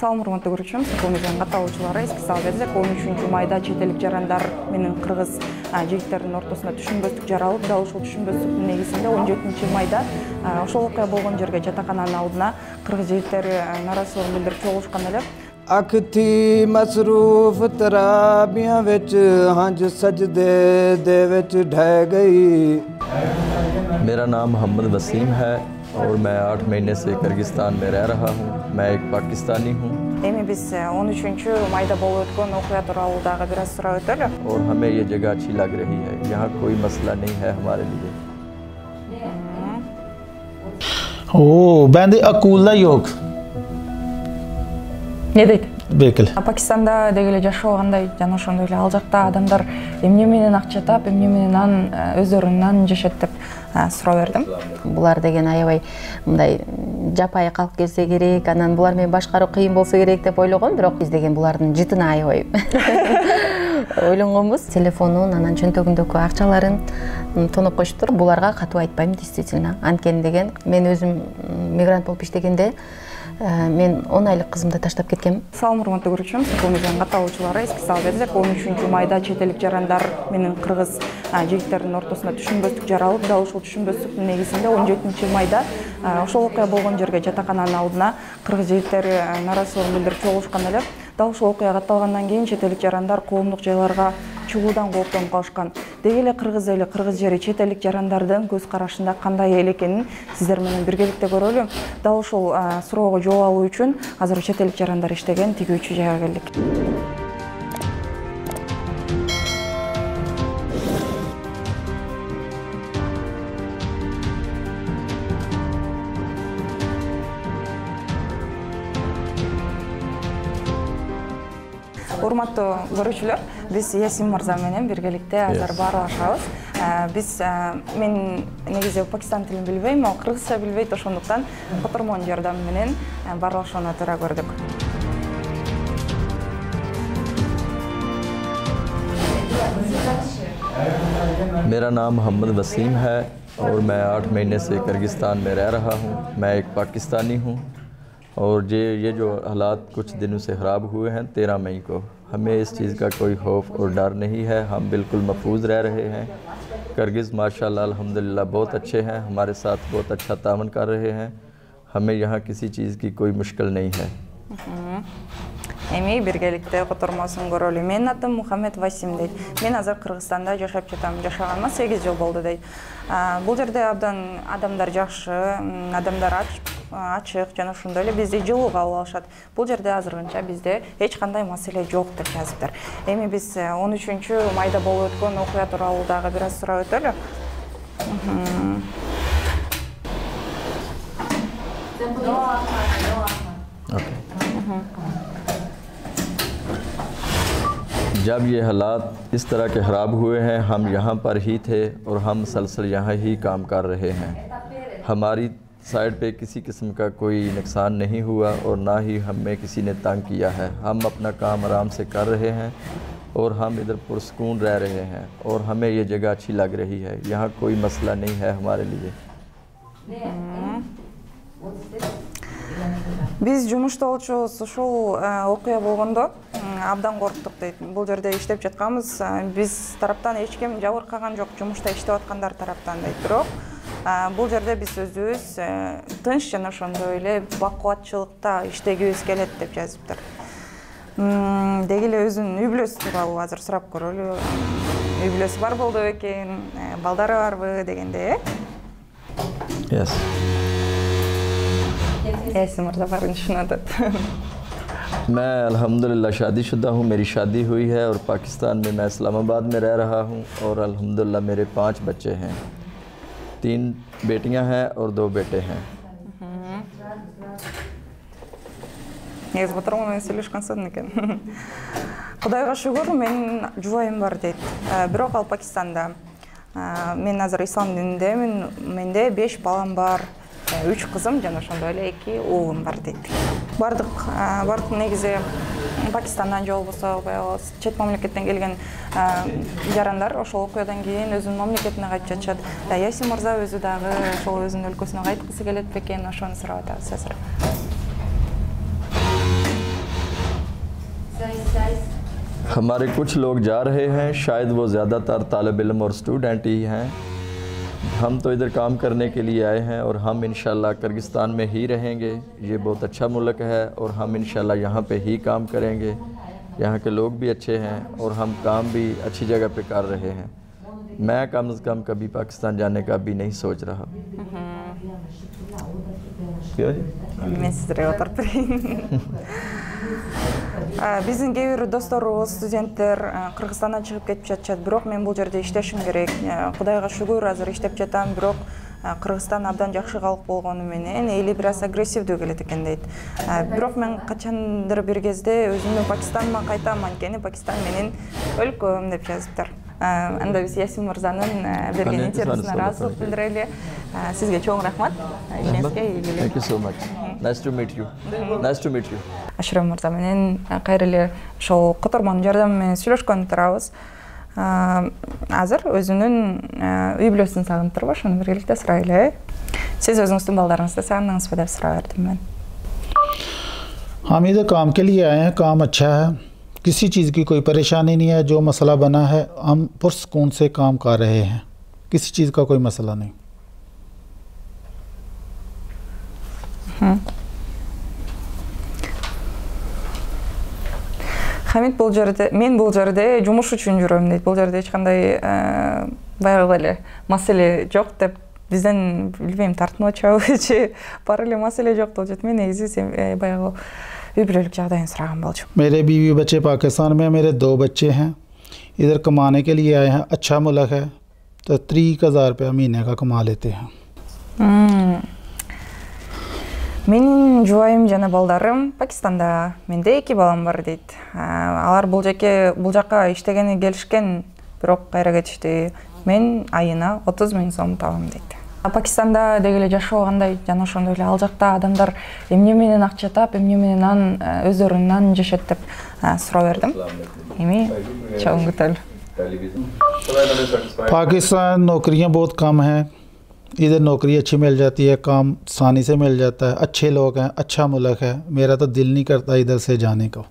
Салам урматтуу көрүүчүлөр, Соколмедианын катталуучулары эски сал берсек 13 майда чет элдик жарандар менен кыргыз жигиттердин ортосунда түшүнбөстүк жаралып, дал ушул түшүнбөстүктүн негизинде 17 майда ошол окуя болгон жерге жатакананын алдына кыргыз жигиттери нааразычылыгын билдирип чогулушкан эле. अखती मसरूफ तराबियां विच हंज सजदे दे विच ढह गई। मेरा नाम मोहम्मद वसीम है और मैं 8 महीने से किर्गिस्तान में रह रहा हूँ। मैं एक पाकिस्तानी हूँ। Эми биз 13 майда болуп өткөн окуя тууралуу дагы бир аз сурап өтөлү. और हमें ये जगह अच्छी लग रही है। यहाँ कोई मसला नहीं है हमारे लिए। Bende akılda yok. Не дейт? Bekle. Пакистанда дегеле жашоо кандай жана ошондой эле ал жакта адамдар эмне менен акча таап, эмне менен анын өздөрүнүн жашайт деп суроо бердим. Булар деген аябай мындай жапайы калып келсе керек, анан булар менен башкаруу кыйын болсо керек деп ойлогом, бирок биз деген булардын жытына аябай ойлонгонбуз. Телефонун, анан чөнтөгүндөгү акчаларын тоноп коюштур. Буларга катуу айтпайм, действительно. Анткени деген мен өзүм мигрант болуп иштегенде мен 10 айлык кызымды таштап кеткем. Салам урматтуу көрүүчүлөр, Соколмедианын катталуучулары эски сал берсек 13 майда чет элдик жарандар менен кыргыз жигиттердин ортосунда түшүнбөстүк жаралып, дал ушул түшүнбөстүктүн негизинде 17 майда ошол окуя болгон жерге жатакананын алдына кыргыз жигиттери нааразычылыгын билдирип чогулушкан эле. Дал ушул окуя катталгандан кийин чет элдик жарандар коомдук жайларга чыгуудан кооптонуп калышкан. Деги эле кыргыз жери чет элдик жарандардын көз карашында кандай эл экенин сиздер менен биргеликте көрөлү. Дал ушул суроого жооп алуу үчүн азыр чет элдик жарандар иштеген тигүүчү жайга келдик. Урматтуу көрүүчүлөр, биз Ясин мырза менен биргеликте азыр баарлашабыз. Мен негизи Пакистан тилин билбейм, кыргызча билбейт, ошондуктан котормонун жардамы менен баарлашууну туура көрдүк. मेरा नाम मोहम्मद वसीम है और मैं 8 महीने से किर्गिस्तान में रह रहा हूँ। मैं एक पाकिस्तानी हूँ और ये जो हालात कुछ दिनों से ख़राब हुए हैं 13 मई को, हमें इस चीज़ का कोई खौफ और डर नहीं है। हम बिल्कुल महफूज रह रहे हैं। किर्गिज़ माशाल्लाह अल्हम्दुलिल्लाह बहुत अच्छे हैं, हमारे साथ बहुत अच्छा तावन कर रहे हैं। हमें यहाँ किसी चीज़ की कोई मुश्किल नहीं है। Эми биргеликте котормосун көрөлү. Менин атым Мухаммед Васим дейт. Мен азыр Кыргызстанда жашап жатам. Жашаганыма 8 жыл болду дейт. Бул жерде абдан адамдар жакшы, адамдар ачык жана ошондой эле бизди жылуу кабыл алышат. Бул жерде азырынча бизде эч кандай маселе жок деп жазыптыр. Эми биз 13 майда болуп өткөн окуя тууралуу дагы бир аз сурап өтөлү. जब ये हालात इस तरह के ख़राब हुए हैं, हम यहाँ पर ही थे और हम मुसलसल यहाँ ही काम कर रहे हैं। हमारी साइड पे किसी किस्म का कोई नुकसान नहीं हुआ और ना ही हमें किसी ने तंग किया है। हम अपना काम आराम से कर रहे हैं और हम इधर पुरसकून रह रहे हैं और हमें ये जगह अच्छी लग रही है। यहाँ कोई मसला नहीं है हमारे लिए। Биз жумушта болчубуз, ушул окуя болгондо абдан корктук дейт. Бул жерде иштеп жатканбыз, биз тараптан эч ким жабыркаган жок, жумушта иштеп аткандар тараптан дейт. Бирок бул жерде биз өзүбүз тынч жана ошондой эле бакубатчылыкта иштегибиз келет деп жазыптыр. Деги эле өзүнүн үй бүлөсү тууралуу азыр сурап көрөлү. Үй бүлөсү бар болду экен, балдары барбы дегенде, Yes. Ясин мырза барын түшүнөт. मैं अल्हम्दुलिल्लाह शादीशुदा हूँ। मेरी शादी हुई है और पाकिस्तान में मैं इस्लामाबाद में रह रहा हूँ और अल्हम्दुलिल्लाह मेरे 5 बच्चे हैं। 3 बेटियाँ हैं और 2 बेटे हैं। Негизи котормон менен сүйлөшкөн сон экен. Кудайга шүгүр, менин жубайым бар дейт. Бирок ал Пакистанда. Мен азыр ислам дининдемин. Менде 5 балам бар. 3 кызым жана ошондой эле 2 уулум бар дейт. Бардык негизи Пакистандан же болбосо чет мамлекеттен келген жарандар ошол окуядан кийин өзүнүн мамлекетине кайтып жатышат. Ясин мырза өзү дагы ошол өзүнүн өлкөсүнө кайткысы келет бекен, ошону сурап атабыз азыр. हमारे कुछ लोग जा रहे हैं, शायद वो ज़्यादातर तालिब इल्म और स्टूडेंट ही हैं। हम तो इधर काम करने के लिए आए हैं और हम इंशाल्लाह किर्गिस्तान में ही रहेंगे। ये बहुत अच्छा मुल्क है और हम इंशाल्लाह यहाँ पे ही काम करेंगे। यहाँ के लोग भी अच्छे हैं और हम काम भी अच्छी जगह पे कर रहे हैं। मैं कम से कम कभी पाकिस्तान जाने का भी नहीं सोच रहा। Мен сіздерге отырып берейін. Біздің кейбір достарыбыз, студенттер Қырғызстаннан шығып кетіп жатышат. Бирок мен бұл жерде иштешим керек. Кудайга шүгүр, азыр иштеп жатам. Бирок Кыргызстан абдан жакшы калк болгону менен эли бир аз агрессивдүү келет экен дейт. Бирок мен качандыр бир кезде өзүмдүн Пакистаныма кайтам, анткени Пакистан менин өлкөм деп жазыптыр. Анда биз Ясин мырзанын берген интервьюсуна ыраазычылык билдирели. Сизге чоң рахмат. Thank you so much. Nice to meet you. Nice to meet you. Ашрем мырза менен кайра эле ошол котормонун жардамы менен сүйлөшкөн турабыз. Азыр өзүнүн үй бүлөсүн сагынып ошону биргеликте сурайлы. Сиз өзүңүздүн балдарыңызды сагындыңызбы деп сурап бердим мен. हम इधर काम के लिए आए हैं, काम अच्छा है, किसी चीज़ की कोई परेशानी नहीं है। जो मसला बना है हम पुरसकून से काम कर रहे हैं, किसी चीज़ का कोई मसला नहीं। Хамид мен бул жерде жумуш үчүн жүрөм дейт. Бул жерде эч кандай баягы эле маселе жок деп бизден билбейм тартынып атышабы же бар эле маселе жок деп жатат. Мен негизи баягы үй бүлөлүк жагдайын сураган болчумун. मेरे बीवी बच्चे पाकिस्तान में, मेरे 2 बच्चे हैं। इधर कमाने के लिए आए हैं। अच्छा मुल्क है, तो 30,000 रुपया महीने का कमा लेते हैं। Менин жубайым жана балдарым Пакистанда. Менде 2 балам бар дейт. Алар бул жакка иштегени келишкен, бирок кайра кетишти. Мен айына 30 000 сом табам дейт. Пакистанда деги эле жашоо кандай жана ошондой эле ал жакта адамдар эмне менен акча таап, эмне менен өздөрүнөн жашайт деп суроо бердим. Эми чоң күтөлү. पाकिस्तान नौकरियां बहुत कम हैं। इधर नौकरी अच्छी मिल जाती है, काम आसानी से मिल जाता है, अच्छे लोग हैं, अच्छा मुल्क है। मेरा तो दिल नहीं करता इधर से जाने को।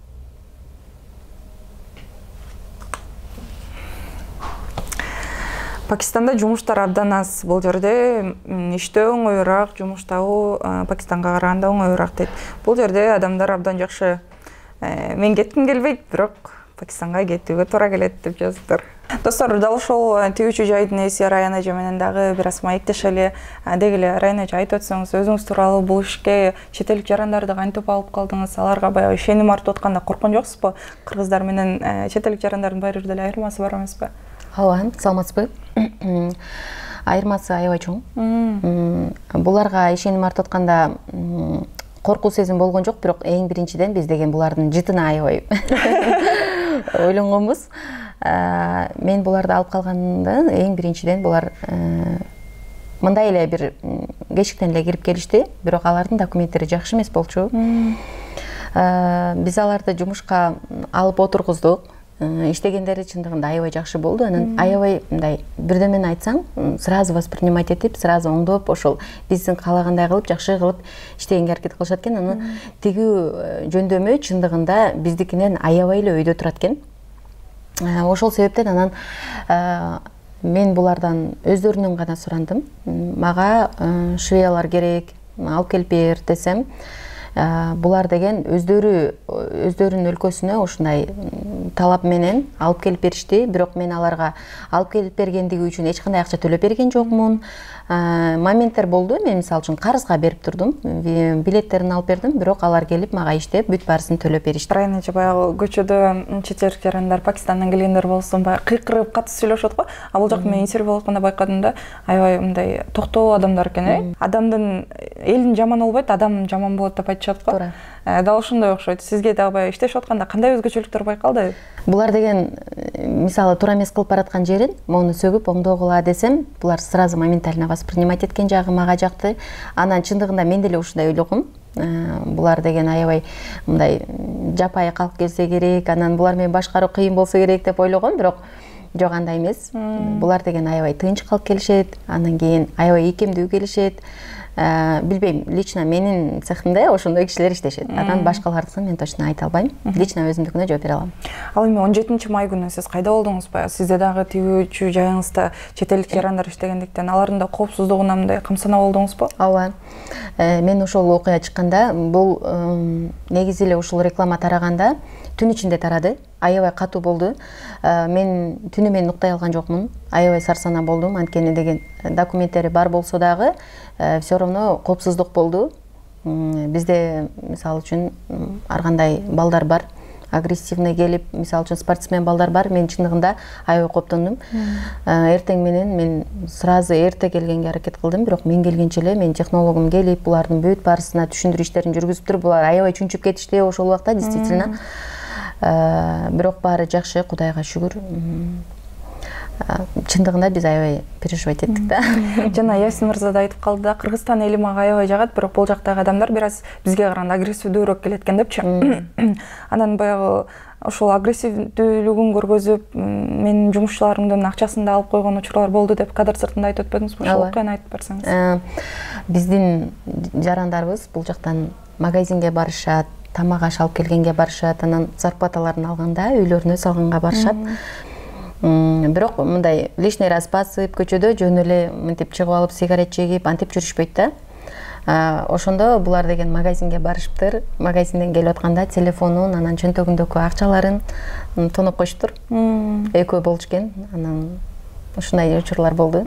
Пакистанда жумуштар абдан аз. Бул жерде иштөө оңоюраак, жумуш табуу Пакистанга караганда оңоюраак дейт. Бул жерде адамдар абдан жакшы. Мен кетким келбейт, бирок Пакистанга кетүүгө туура келет деп жазыптыр. Достор, дал ошол тигүүчү жайдын ээси Райан эже менен дагы бир аз маектешели. Деги эле Райан эже айтып өтсөңүз, өзүңүз тууралуу бул ишке чет элдик жарандарды кантип алып калдыңыз? Аларга баягы ишеним артып атканда корккон жоксузбу? Кыргыздар менен чет элдик жарандардын баары бир деле айырмасы бар эмеспи? Ооба, саламатсызбы? Айырмасы аябай чоң. Буларга ишеним артып атканда коркуу сезим болгон жок, бирок эң биринчиден биз деген булардын жытына аябай ойлонгонбуз. Мен буларды алып калганда эң биринчиден булар мындай эле бир кечиктен эле кирип келишти, бирок алардын документтери жакшы эмес болчу. Биз аларды жумушка алып отургуздук. Иштегендери чындыгында аябай жакшы болду. Анан аябай мындай бирдемени айтсаң, сразу воспринимать этип, сразу оңдоп, ошол биздин каалагандай кылып, жакшы кылып иштегенге аракет кылышат экен. Анан тигүү жөндөмө чындыгында биздикинен аябай эле өйдө турат экен. Ошол себептен анан мен булардан өздөрүнөн гана сурандым. Мага швеялар керек, алып келип бер десем, булар деген өздөрүнүн өлкөсүнө ушундай талап менен алып келип беришти. Бирок мен аларга алып келип бергендиги үчүн эч кандай акча төлөп берген жокмун. Моменттер болду. Мен мисалы үчүн карызга берип турдум, билеттерин алып бердим, бирок алар келип мага иштеп бүт баарысын төлөп беришти. Райан эже баягы көчөдө чет элдик жарандар, Пакистандан келгендер болсун, баягы кыйкырып катуу сүйлөшөт го. А бул жакта мен интервью алып атканда байкадым да, аябай мындай токтоо адамдар экен. Адамдын элин жаман болбойт, адам жаман болот деп айтышат го. Дал ошондой окшойт. Сизге дагы баягы иштешип атканда кандай өзгөчөлүктөр байкалды? Булар деген мисалы туура эмес кылып бараткан жерин мону сөгүп оңдогула десем, булар сразу моментально воспринимать эткен жагы мага жакты. Анан чындыгында мен деле ушундай ойлогом. Булар деген аябай мындай жапайы калк келсе керек, анан булар менен башкаруу кыйын болсо керек деп ойлогом, бирок жок, андай эмес. Булар деген аябай тынч калып келишет, анан кийин аябай ийкемдүү келишет. билбейм, лично менин цехимде ошондой кишилер иштешет. Анан башкалардыкын мен точно айта албайм. Лично өзүмдүкүнө жооп бере алам. Ал эми 17 май күнү сиз кайда болдуңузбу? Сизде дагы тигүүчү жайыңызда чет элдик жарандар иштегендиктен алардын да коопсуздугуна мындай камсына болдуңузбу? Ооба. Мен ошол окуя чыкканда, бул негизи эле ушул реклама тараганда түн ичинде тарады. Аябай катуу болду. Мен түнү мен уктай алган жокмун. Аябай сарсана болдум. Анткени деген документтери бар болсо дагы все равно коопсуздук болду. Бизде мисалы үчүн ар кандай балдар бар. Агрессивный келип, мисалы үчүн спортсмен балдар бар. Мен чындыгында аябай кооптондум. Эртең менен мен сразу эрте келгенге аракет кылдым, бирок мен келгенче эле мен технологум келип, булардын бүт барысына түшүндүрүү иштерин жүргүзүп туруп, булар аябай чүнчүп кетишти ошол убакта, действительно. Бирок баары жакшы, Кудайга шүгүр. Чындыгында биз аябай переживать эттик да. Жана Ясин мырза да айтып калды да, Кыргызстан эли мага аябай жагат, бирок бул жактагы адамдар бир аз бизге караганда агрессивдүүрөөк келет экен депчи. Анан баягы ошол агрессивдүүлүгүн көргөзүп, менин жумушчуларымдын акчасын да алып койгон учурлар болду деп кадр сыртында айтып өтпөдүңүзбү? Ошол окуяны айтып берсеңиз. Биздин жарандарыбыз бул жактан магазинге барышат, тамак аш алып келгенге барышат, анан зарплаталарын алганда үйлөрүнө салганга барышат. Бирок мындай лишний раз басып, көчөдө жөн эле мынтип чыгып алып сигарет чегип, антип жүрүшпөйт да. Ошондо булар деген магазинге барышыптыр. Магазинден келип атканда телефонун, анан чөнтөгүндөгү акчаларын тоноп коюштур. Экөө болчу экен. Анан ушундай учурлар болду.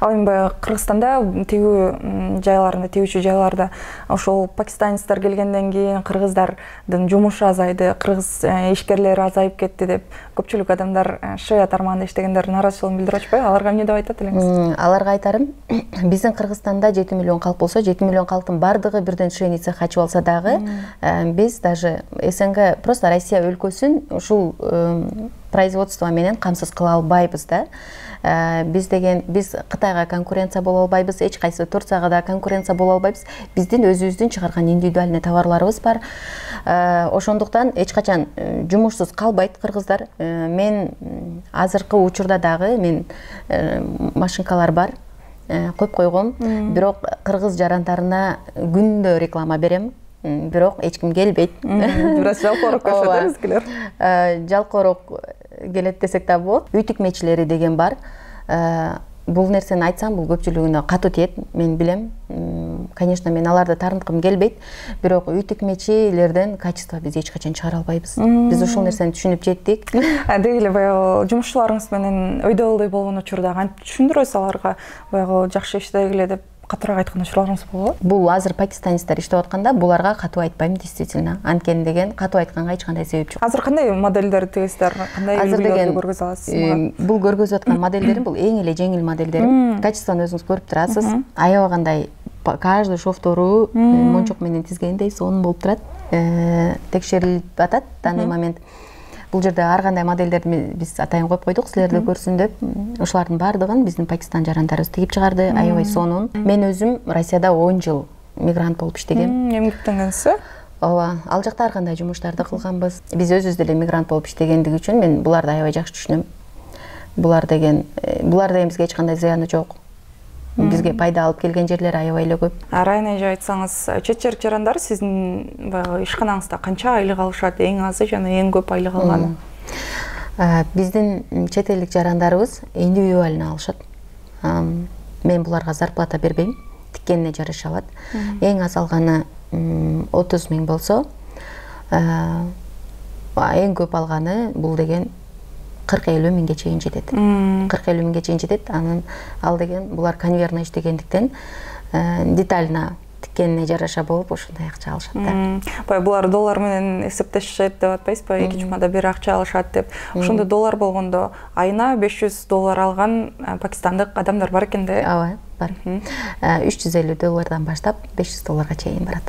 Ал эми баягы Кыргызстанда тигүү жайларында, тигүүчү жайларда ошол пакистанецтер келгенден кийин кыргыздардын жумушу азайды, кыргыз ишкерлери азайып кетти деп көпчүлүк адамдар шия тармагында иштегендер нааразычылыгын билдирип атпайбы? Аларга эмне деп айтат элеңиз? Аларга айтарым, биздин Кыргызстанда 7 миллион калк болсо, 7 миллион калктын бардыгы бирден шийный цех ачып алса дагы, биз даже СНГ, просто Россия өлкөсүн ушул производство менен камсыз кыла албайбыз да. Биз Кытайга конкуренция боло албайбыз, эч кайсы Турцияга да конкуренция боло албайбыз. Биздин өзүбүздүн чыгарган индивидуальный товарларыбыз бар. Ошондуктан эч качан жумушсуз калбайт кыргыздар. Мен азыркы учурда дагы мен машинкалар бар, коюп койгом. Бирок кыргыз жарандарына күндө реклама берем. Бирок эч ким келбейт. Бир аз жалпоорок көрсөтөбүз эскилер. Жалпоорок келет десек да болот. Үй тикмечилери деген бар. Бул нерсени айтсам, бул көпчүлүгүнө катуу тиет, мен билем. Конечно, мен аларды таарынткым келбейт, бирок үй тикмечилерден качество биз эч качан чыгара албайбыз. Биз ушул нерсени түшүнүп жеттик. Деги эле баягы жумушчуларыңыз менен өйдө-ылдый болгон учурда кантип түшүндүрөсүз аларга, баягы жакшы иштегиле деп катуураак айткан учурларыңыз болобу? Бул азыр пакистанецтер иштеп атканда буларга катуу айтпайм, действительно. Анткени деген катуу айтканга эч кандай себеп жок. Азыр кандай модельдер тигесиздер, кандай үлгүлөрдү көргөзө аласыз? Бул көргөзүп аткан моделдерим бул эң эле жеңил моделдерим. Качествону өзүңүз көрүп турасыз. Аябай кандай каждый шовтору мончок менен тизгендей сонун болуп турат. Текшерилип атат данный момент. Бул жерде ар кандай моделдерди биз атайын коюп койдук, силерди көрсүн деп. Ошолардын бардыгын биздин Пакистан жарандарыбыз тигип чыгарды, аябай сонун. Мен өзүм Россияда 10 жыл мигрант болуп иштегем. Эмгектенгенсиз? Ооба, ал жакта ар кандай жумуштарды кылганбыз. Биз өзүбүз деле мигрант болуп иштегендиги үчүн мен буларды аябай жакшы түшүнөм. Булар деген бизге эч кандай зыяны жок. Бизге пайда алып келген жерлер аябай эле көп. Арайын эже айтсаңыз, чет жер жарандар сиздин баягы ишканаңызда канча айлык алышат, эң азы жана эң көп айлык алганы? Биздин чет элдик жарандарыбыз индивидуально алышат. Мен буларга зарплата бербейм, тиккенине жараша алат. Эң аз алганы 30 000 болсо, эң көп алганы бул деген 40-50 миңге чейин жетет. 40-50 миңге чейин жетет. Анан ал деген булар конвейерно иштегендиктен детально тиккенине жараша болуп ошондой акча алышат да. Баягы булар доллар менен эсептешет деп атпайсызбы? 2 жумада бир акча алышат деп. Ошондо доллар болгондо айына $500 алган пакистандык адамдар бар экен да? Ооба, бар. $350 баштап $500 чейин барат.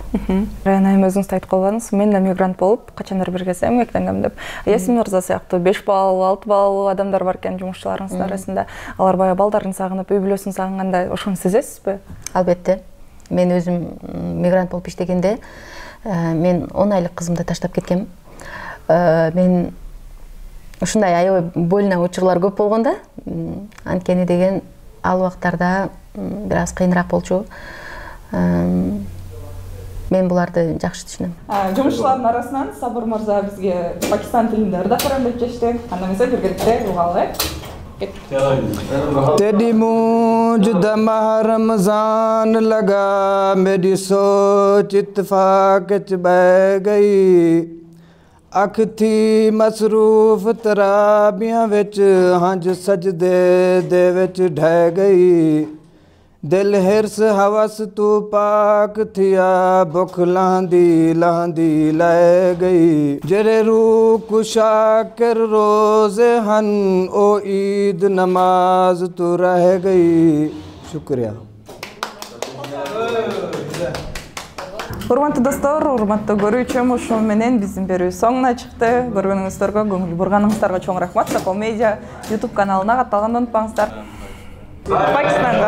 Жана эми өзүңүз айтып калдыңыз, мен да мигрант болуп, качандыр бир кезде эмгектенгем деп. Ясин мырза сыяктуу 5 баллуу, 6 баллуу адамдар бар экен жумушчуларыңыздын арасында. Алар баягы балдарын сагынып, үй бүлөсүн сагынганда ошону сезесизби? Албетте. Мен өзүм мигрант болуп иштегенде, мен 10 айлык кызымды таштап кеткем. Мен ушундай аябай больно учурлар көп болгон да. Анткени деген ал убактарда бир аз кыйыныраак болчу. Мен буларды жакшы түшүнөм. Жумушчулардын арасынан Сабыр мырза бизге пакистан тилинде ырдакыран деп чечти. Анда эмесе биргеликте угалы. तेरी मूंज दमा रमजान लगा मेरी सोच इत्तफाक च बह गई अख थी मसरूफ तराबियां विच हंज सजदे दे विच ढह गई दिल हिरस हवस तू पाक थिया भुख लांदी लांदी लै गई जेरे रूह कुशाकिर रोज़े हन ओ ईद नमाज तू रह गई शुक्रिया। Урматтуу достор, урматтуу көрүүчүм, ушул менен биздин берүү соңуна чыкты. Көргөнүңүздөргө, көңүл бурганыңыздарга чоң рахмат. Сокол Медиа YouTube каналына катталганды унутпаңыздар. Пакистанга.